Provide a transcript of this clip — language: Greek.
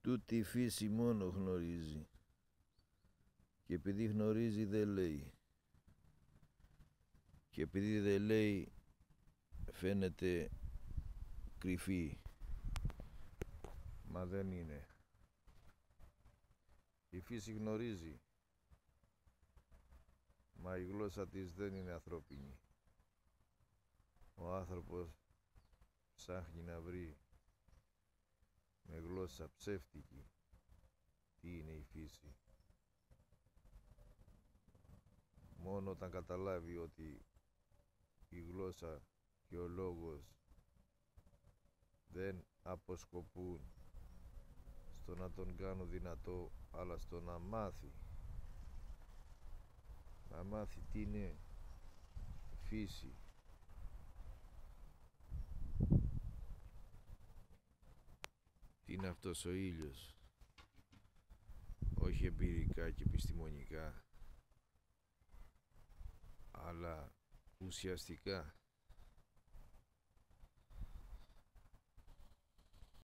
Τούτη η φύση μόνο γνωρίζει. Και επειδή γνωρίζει δεν λέει. Και επειδή δεν λέει φαίνεται κρυφή. Μα δεν είναι. Η φύση γνωρίζει. Μα η γλώσσα της δεν είναι ανθρώπινη. Ο άνθρωπος ψάχνει να βρει με γλώσσα ψεύτικη τι είναι η φύση. Μόνο όταν καταλάβει ότι η γλώσσα και ο λόγος δεν αποσκοπούν στο να τον κάνω δυνατό, αλλά στο να μάθει. Να μάθει τι είναι φύση. Τι είναι αυτός ο ήλιος. Όχι εμπειρικά και επιστημονικά, αλλά ουσιαστικά.